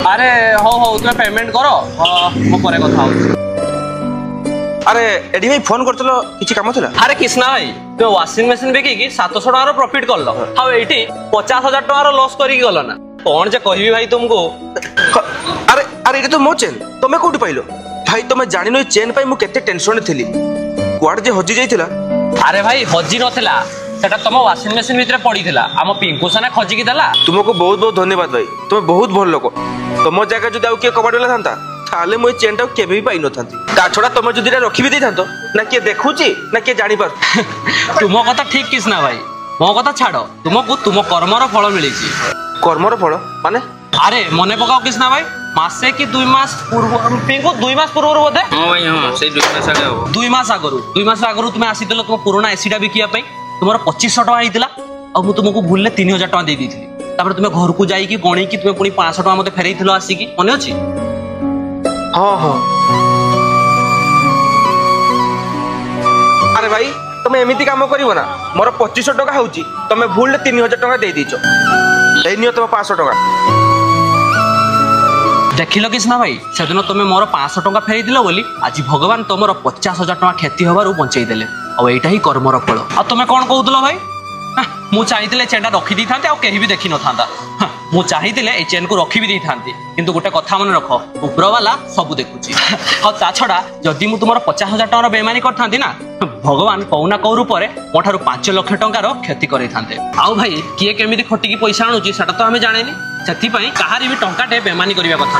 अरे हो तुम पेमेंट करो मो परे कथा हो। अरे एडी भाई फोन करतलो किछि काम थला। अरे कृष्णा भाई तुम वाशिंग मशीन बिकी 700 टका प्रॉफिट करलो हाउ एठी 50,000 टका लॉस करी गलो ना कौन जे कहबी भाई तुमको। अरे अरे ये तो मो चेन तुमे कोठी पाइलो भाई तुमे जानि न चेन पाई मु केते टेंशन थिली कुआड जे हजि जाइथिला। अरे भाई हजि नथिला सेटा तुम वाशिंग मशीन भितर पड़ी थिला आम पिंकू सना खजि की देला। तुमको बहुत बहुत धन्यवाद भाई तुमे बहुत भल लोक तुम जगह जदि आउ के कबाड़ वाला थांता ताले मो चेन टा केबे भी पाइ न थांती ता छोड़ा तुम जदि रखि भी दे थांतो ना के देखुची ना के जानि पार। तुम कथा ठीक कृष्णा भाई मो कथा छाड़ो तुमको तुम कर्मर फल मिली। कर्मर फल माने अरे मने पकाओ कृष्णा भाई मासे की 2 मास पूर्व पिंकू 2 मास पूर्व बोधे। हां भाई हां से 2 मास आगे हो 2 मास आगरु तुम आसीतलो तुम पुराना एसीटा बिकिया पई तुमर 2500 टका आइतिला और मु तुमको भूलले 3000 टका दे देथिली तापर तुम घर को जाई की गणी की तुम पुनी 500 टका मते फेरैथिलो आसी की मने अछि। हां हां अरे भाई तुम एमिति काम करिवो ना मोर 2500 टका होउची तुम भूलले 3000 टका दे दिचो एई नियो तुम 500 टका देखिल कृष्णा भाई से दिन तुम मोर 500 टका फेरई दिल बोली आज भगवान तुम 50,000 टका क्षति हबार बंचई देले और एटा ही कर्मर फल। आ तुम कौन कहूल भाई मु चाहिए चेनटा रखी दी था कहीं भी देखी न था मु चाहिए ए चेन को रखी भी दी था किंतु गोटे कथा मन रख ऊपर वाला सब देखुची ता छड़ा जदि मु तुम 50,000 टका बेमानी करता ना भगवान कौना कौ रूप मोठार 5 लाख टंकार क्षति करे थांते। आउ भाई किए केमिति खटिकी पैसा आणुची सेटा तो हमें जाने से कहारी भी टंकाटे बेमानी करबा कथा।